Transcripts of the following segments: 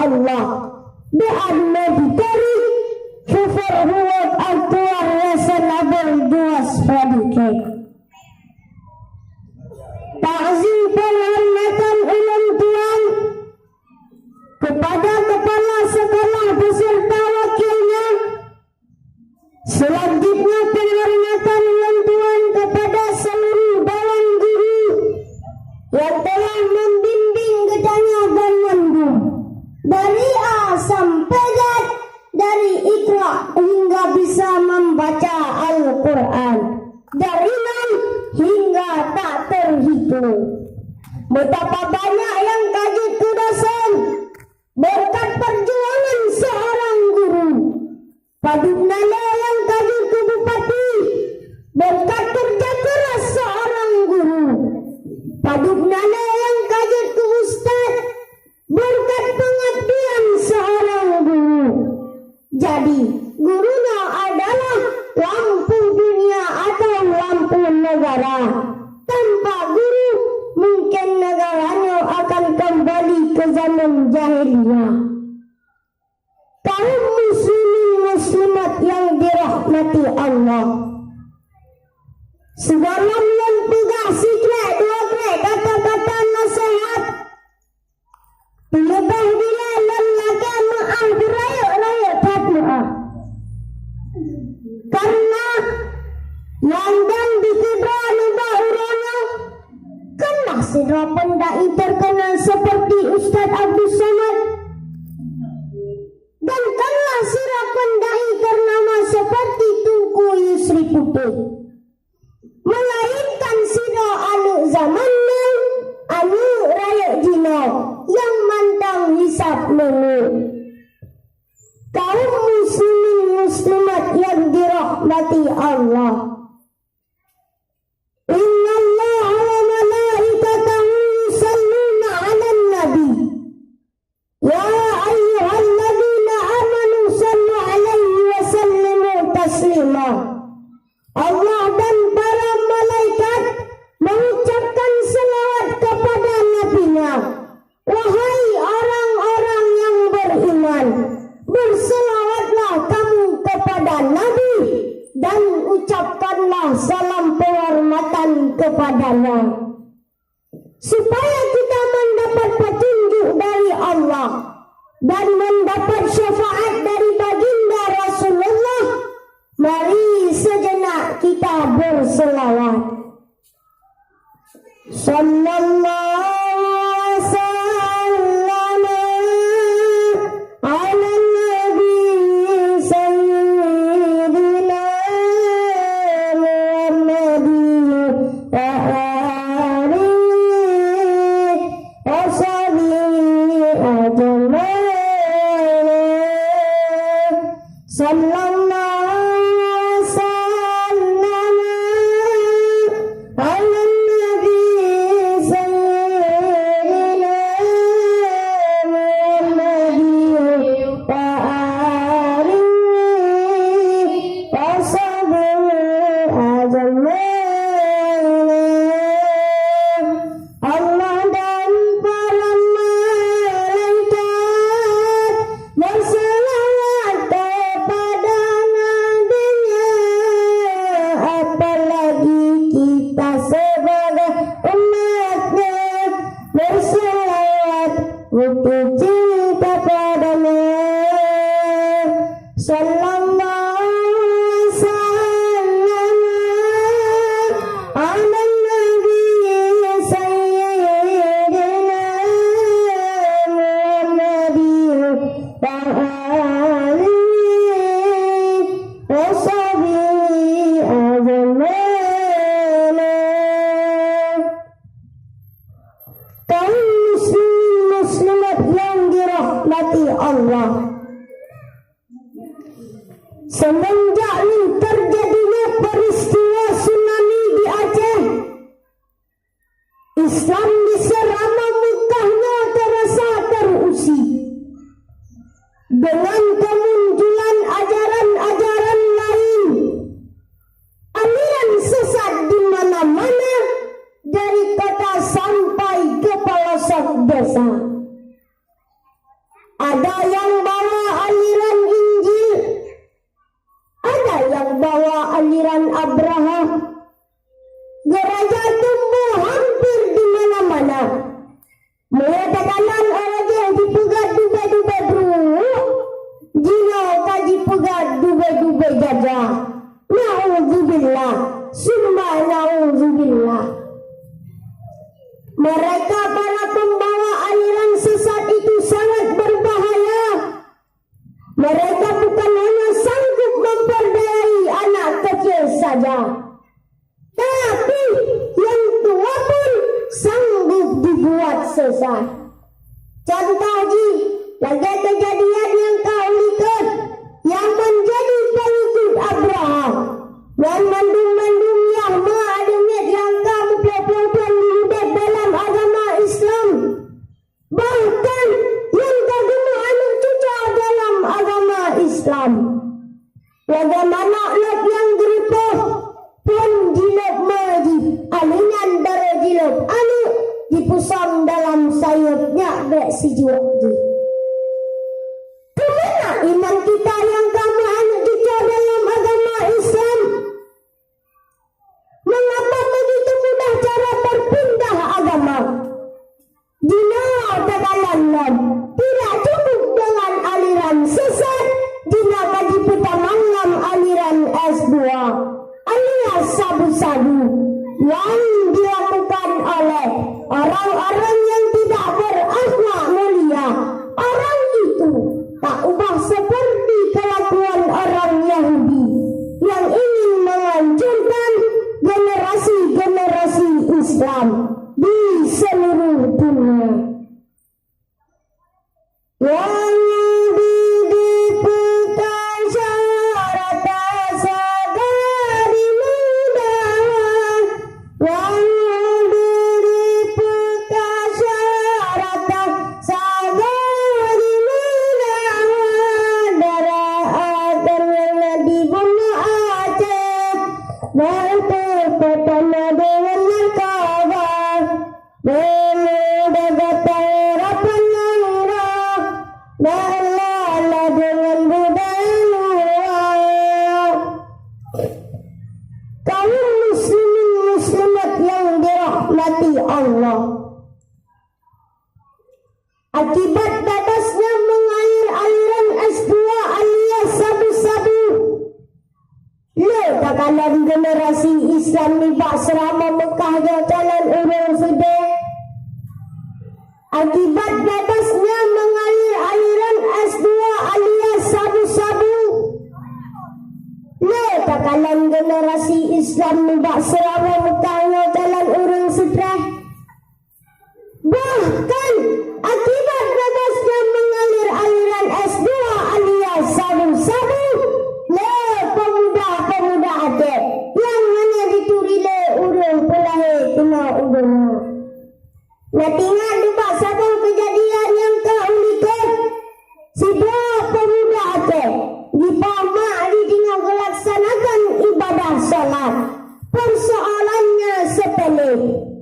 Allah bi'anna bitarik syufur huwag al-tuwar yasan abal duas fadikek. Ta'zim penghormatan ulun tuan kepada kepala sekolah beserta wakilnya. Selanjutnya penghormatan ulun tuan kepada seluruh dewan guru yang telah membimbing gedanya dan mendung dari A sampai Z, dari Iqra hingga bisa membaca Al-Quran, dari nan hingga tak terhitung. Betapa banyak yang kaji kudasan berkat perjuangan seorang guru. Padumnana yang kaji ke bupati berkat kerja keras seorang guru. Padumnana yang kaji ke ustaz berkat pengabdian seorang guru. Jadi gurunya adalah lampu dunia atau lampu negara. Tanpa guru mungkin negaranya akan kembali ke zaman jahiliyah. Kaum muslimin muslimat yang dirahmati Allah, sebelum mempegang sikret dua krek kata-kata nasihat, lebih bila lelaki maaf berayuk-rayuk berdoa. Karena London dikira nubah urangnya kena sidra pendai terkenal seperti Ustaz Abdul Somad, dan kena sidra pendai ternama seperti Tunku Yusri Putih, melainkan sidra anu zamannya anu rakyat Jino yang mantang hisap menu. Kaum muslimin muslimat yang dirahmati Allah, Inna Allah wa malaikatahu yusalluna 'alan nabi ya ayyuhalladzina amanu sallu 'alaihi wa sallimu taslima. Allah dan para malaikat mengucapkan selawat kepada nabinya. Wahai orang-orang yang beriman, berselawatlah kamu kepada Nabi dan ucapkanlah salam penghormatan kepadanya, supaya kita mendapat petunjuk dari Allah dan mendapat syafaat dari baginda Rasulullah. Mari sejenak kita berselawat. Sallallahu semenjak terjadinya peristiwa tsunami di Aceh, Islam diserama Mekahnya terasa terusik dengan kemunculan ajaran-ajaran lain, aliran sesat di mana-mana dari kota sampai ke pelosok desa. Ada lagi kejadian yang kau lihat yang menjadi pengikut Abraham dan mandum-mandum yang ma'adumit yang kamu pelopon hidup dalam agama Islam, bahkan yang kagum anak cucu dalam agama Islam. Bagaimana lop yang geripuh pun jilop majib alinan darah jilop anu dipusang dalam sayapnya bek si juakji. Kemana iman kita yang kami anak cucu dalam agama Islam? Mengapa begitu mudah cara berpindah agama? Dina tekanan tidak cukup dengan aliran sesat. Dina kaji petamangam aliran S2 alias sabu-sabu yang dilakukan oleh orang-orang yang tidak berakhlak mulia. Orang itu tak ubah seperti kelakuan orang Yahudi yang ingin menghancurkan generasi-generasi Islam di seluruh dunia. Yang didipukan syarat sadari muda, yang didipukan syarat sadari muda, darah Adam yang dibunuh Aceh, dan terpetana dengan narkoba, memudah datang harapan nangra, dan lala dengan budaya luar. Kaum muslimin muslimat yang dirahmati Allah, akibat batasnya mengalir aliran S2 alias sabu-sabu, letakkan generasi Islam di Basrama Mekah jalan urang sudah. Akibat batasnya mengalir aliran S2 alias sabu-sabu, letakkan generasi Islam di Basrama Mekah jalan urang sudah. Bahkan akibat batasnya mengalir aliran S2 alias sabu-sabu, pemuda-pemuda Aceh yang hanya dituri le urang pelahe kena urang. Nah, tinggal dibak satu kejadian yang kau lihat. Sebuah pemuda Aceh di Pamak ditinggal melaksanakan ibadah salat. Persoalannya sepele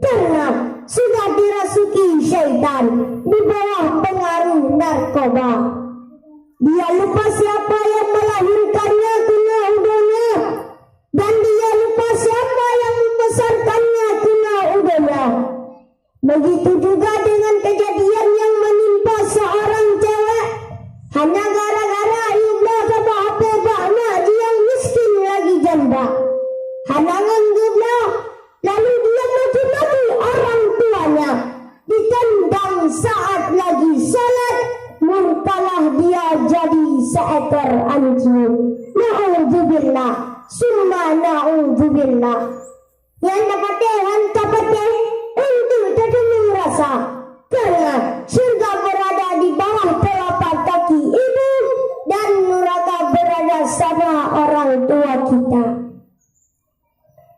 karena sudah dirasuki syaitan di bawah pengaruh narkoba. Dia lupa siapa yang melahirkannya kena udahnya, dan dia lupa siapa yang membesarkannya kena udahnya. Begitu juga dengan kejadian yang menimpa seorang cewek hanya gara-gara ibu sama apa banyak yang miskin lagi janda. Hanangan guna, lalu dia mati-mati orang tuanya ditendang saat lagi salat, murkalah dia jadi seekor anjing. Na'udzubillah, summa na'udzubillah. Yang dapatnya hantar-patih untuk terdengar rasa, karena syurga berada di bawah telapak kaki ibu dan neraka berada sama orang tua kita.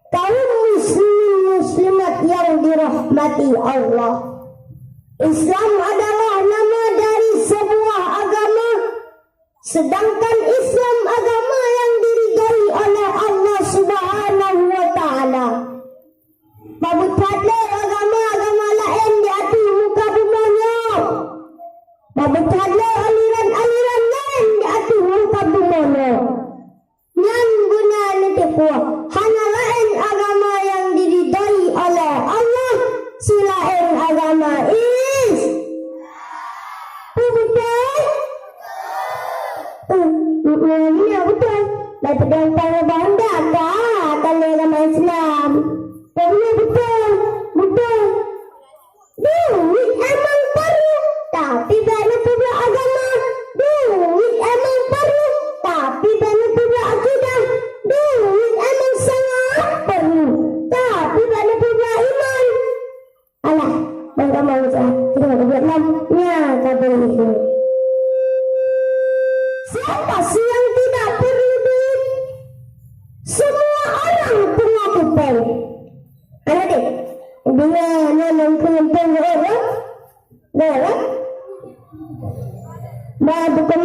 Kaum muslimin muslimat yang dirahmati Allah, Islam adalah nama dari sebuah agama, sedangkan Islam agama yang diridhai oleh Allah Subhanahu wa taala. Babutadle agama-agama lain di hati muka bumanya. Babutadle aliran-aliran lain di hati muka bumanya. Yang guna nitipu hanya lain agama yang diridhai oleh Allah, selain agama is. Betul? Ini betul. Dapat yang para banda kah kalau agama Islam. Betul. Duit emang perlu, tapi banyak pula agama. Duit emang perlu, tapi banyak pula akidah. Duit emang sangat perlu, tapi banyak pula iman. Alah, bangga mau saya. Kita nak buat namanya kata itu. Siapa sih yang tidak perlu duit? Semua orang punya kupon. Ada deh. Dengan yang kumpul orang, orang. Bukan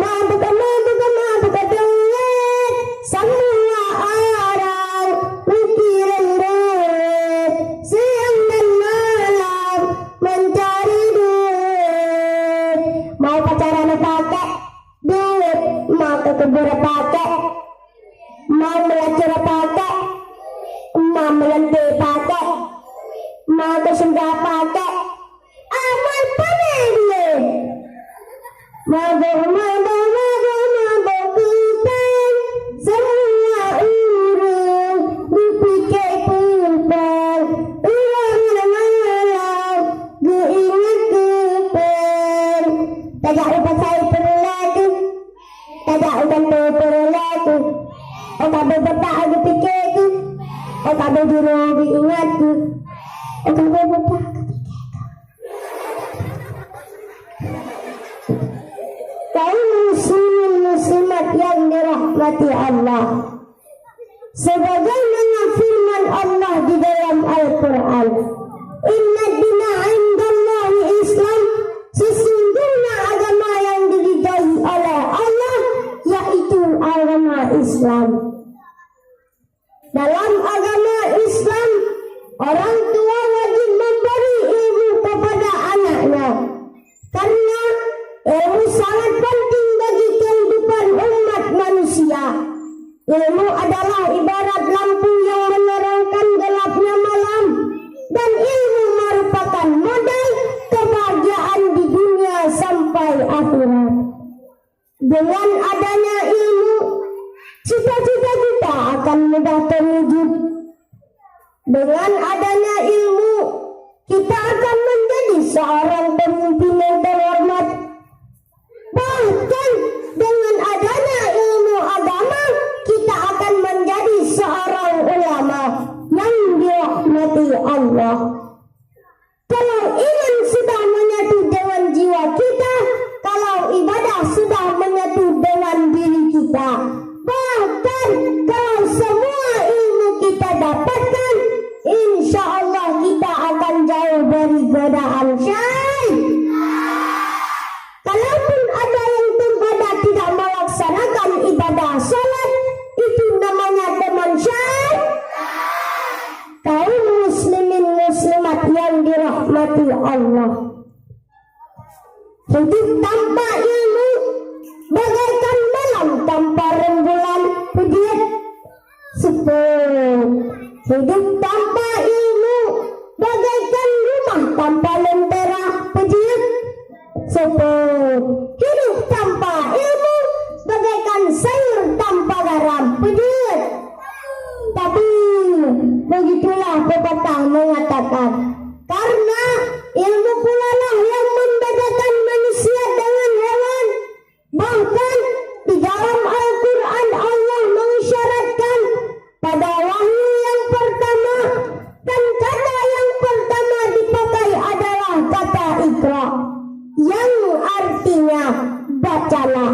duit. Semua orang mikirin duit. Siang dan malam mencari duit. Mau pacaran pakai duit, mau ke kebun pakai, mau belajar pakai, mau melentir pakai, mau ke surga pakai. Amal pakai duit. Mabuk kupang, semua urung dipikir kupang. Uang malam, gue ingat kupang. Tajak lupa saya perlu lagu, tajak lupa perlu lagu. Oh kabel betak aku pikirku, oh kabel juru ingatku, oh kabel betak aku pikirku. Kaum muslimin muslimat yang dirahmati Allah, sebagaimana firman Allah di dalam Al-Quran, Inna dina indallahi Islam, sesungguhnya agama yang diridhai oleh Allah yaitu agama Islam. Dalam agama Islam, orang tua wajib memberi ilmu kepada anaknya, karena ilmu sangat penting bagi kehidupan umat manusia. Ilmu adalah ibarat lampu yang menerangkan gelapnya malam, dan ilmu merupakan modal kebahagiaan di dunia sampai akhirat. Dengan adanya ilmu, cita-cita kita akan mudah terwujud. Dengan adanya ilmu, kita akan menjadi seorang pemimpin yang terhormat. Bahkan dengan adanya ilmu agama, kita akan menjadi seorang ulama yang dirahmati Allah. Kalau iman sudah menyatu dengan jiwa kita, kalau ibadah sudah menyatu dengan diri kita, bahkan kalau semua ilmu kita dapatkan, insya Allah kita akan jauh dari godaan syaitan. Kalaupun ada yang terkadang tidak melaksanakan ibadah salat, itu namanya teman syaitan. Kaum muslimin muslimat yang dirahmati Allah, hidup tanpa ilmu bagaikan malam tanpa rembulan. Hidup tanpa ilmu bagaikan rumah tanpa lentera. Hidup tanpa ilmu bagaikan sayur tanpa garam. Tapi begitulah pepatah mengatakan, karena ilmu pula lah yang membedakan manusia dengan hewan. Bahkan di dalam Al-Quran Allah mengisyaratkan pada wahyu yang pertama, dan kata yang pertama dipakai adalah kata Iqra, yang artinya bacalah.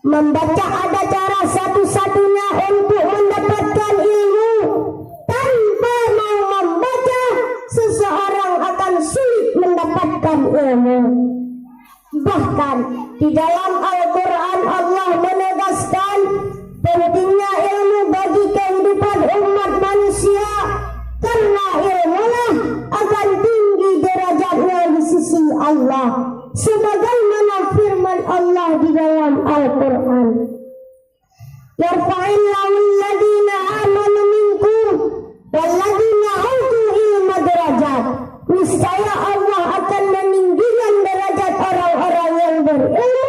Membaca ada cara satu-satunya untuk mendapatkan ilmu. Tanpa mau membaca, seseorang akan sulit mendapatkan ilmu. Bahkan di dalam Al-Quran Allah menegaskan pentingnya ilmu bagi kehidupan umat manusia, karena ilmulah akan tinggi derajatnya di sisi Allah, sebagaimana firman Allah di dalam Al-Quran, yarfa'illahu alladhina amanu minkum walladhina utul ilma darajat. Niscaya Allah akan meninggikan derajat orang-orang yang berilmu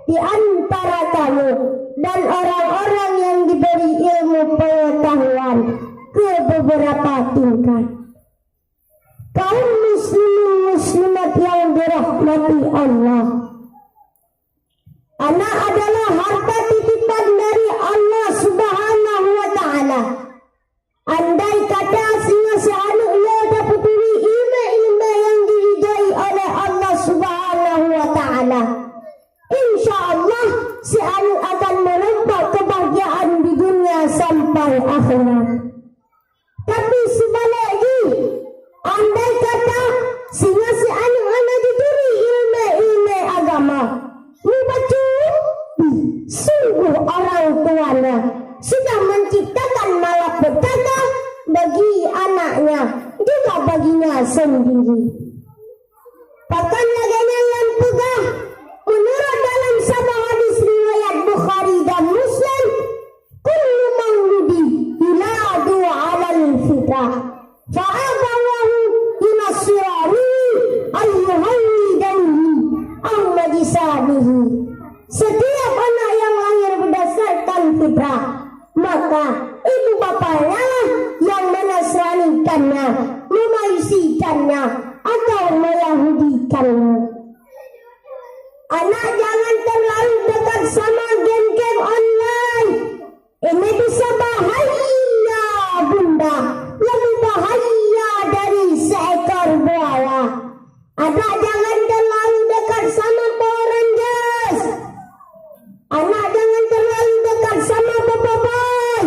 di antara kamu, dan orang-orang yang diberi ilmu pengetahuan ke beberapa tingkat. Kaum muslimin muslimat yang dirahmati Allah, anak adalah harta titipan dari Allah Subhanahu wa ta'ala. Andai kata si anak ia dapat ilmu yang diridai oleh Allah Subhanahu wa ta'ala, insya Allah si anak akan Ta'ala sudah menciptakan malapetaka bagi anaknya juga baginya sendiri. Bahkan lagi yang pegah menurut dalam sabah hadis riwayat Bukhari dan Muslim, kullu mauludi yuladu 'alal fitrah fa'abawahu yunasirani ayyuhawidanihi ammajisanihi. Setiap anak yang lahir berdasarkan fitrah, maka ibu bapanya lah yang menasranikannya, memajusikannya atau meyahudikannya. Anak jangan terlalu dekat sama game-game online. Ini bisa bahaya, bunda. Lebih bahaya dari seekor buaya. Anak jangan terlalu dekat sama Power Rangers. Anak jangan terlalu dekat sama Boboiboy.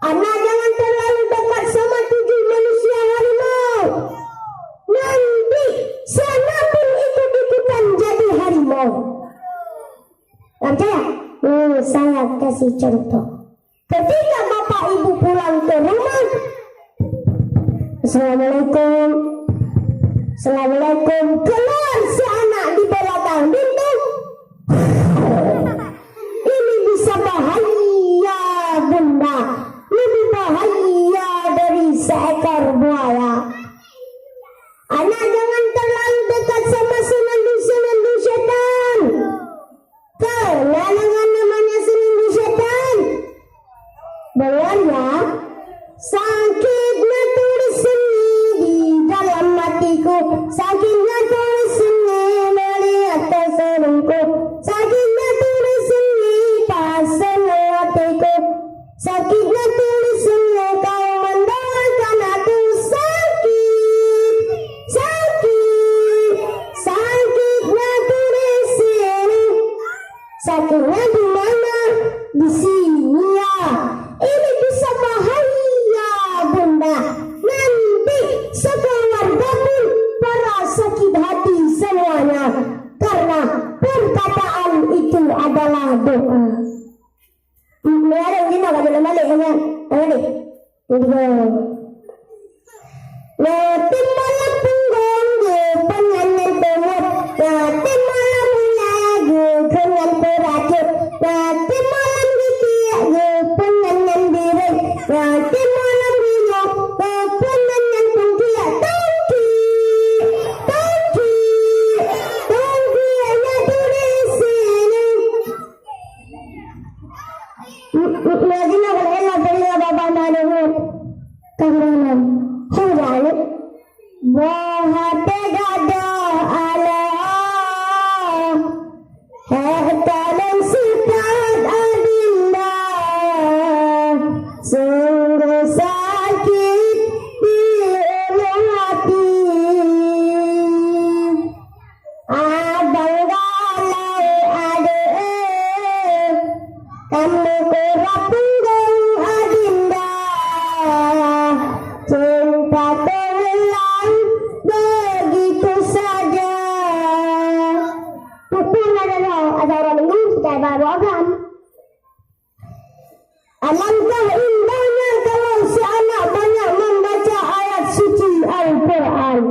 Anak jangan terlalu dekat sama 7 manusia harimau. Nanti sana pun ikut-ikutan jadi harimau. Percaya? Saya kasih contoh. Ketika bapak ibu pulang ke rumah, Assalamualaikum, Assalamualaikum, keluar si anak di belakang pintu. Ini bisa bahaya, bunda. Lebih bahaya dari seekor buaya. Anak jangan terlalu dekat sama senandung-senandung syaitan. Karena dengan namanya senandung syaitan, bahaya, sakitnya tulis seni di dalam hatiku, sakitnya tulis seni melihat terselingkuh, sakitnya tulis seni pasal hatiku, sakitnya tulis seni kau mendoakan aku, sakit, sakit, sakitnya tulis seni, sakitnya di mana? Di sini ya. Ini bisa bahaya, bunda. Nanti sekeluarga pun para sakit hati semuanya, karena perkataan itu adalah doa. Ada yang nak balik balik kan? Balik. Nanti malam punggung pengantin temut, nanti malam lagu dengan beracun, nanti malam ditiak pengantin biring, nanti malam rio pengantin pungkiak tongki, tongki, tongki hanya tulis sini. Lagi nak enak dari bapa mana kamu hujan bahate gada ala hatalan sifat adinda sungguh sakit di ulu hati abang galau ade kamu kurang punggung adinda cinta terulang begitu saja. Mungkin ada orang ini sudah baru agam. Alangkah indahnya kalau si anak banyak membaca ayat suci Al-Quran.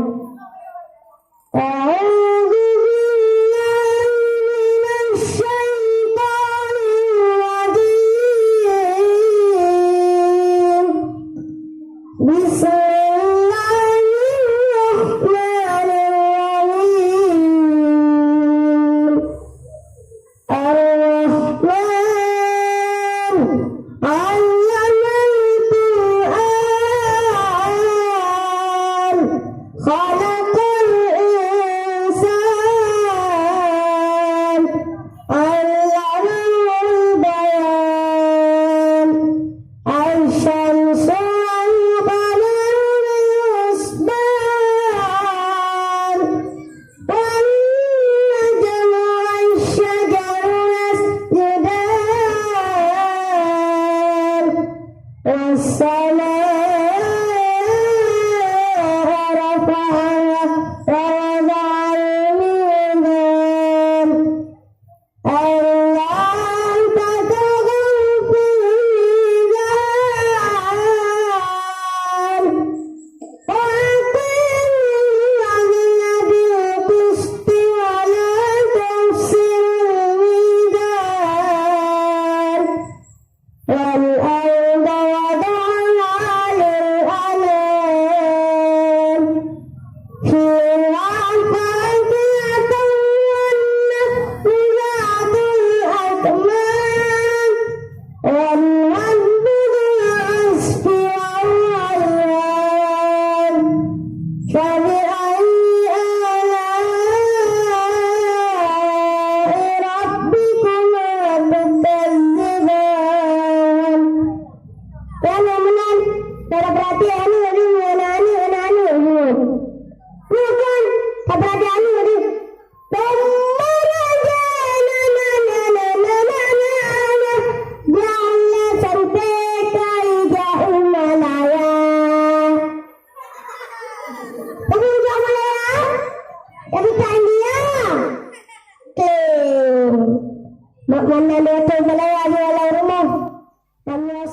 Ar-Rahman, Allah Tapi ujak Malaya. Tapi tak dia. Okay. Mak mana dia tu Malaya di dalam rumah. Namanya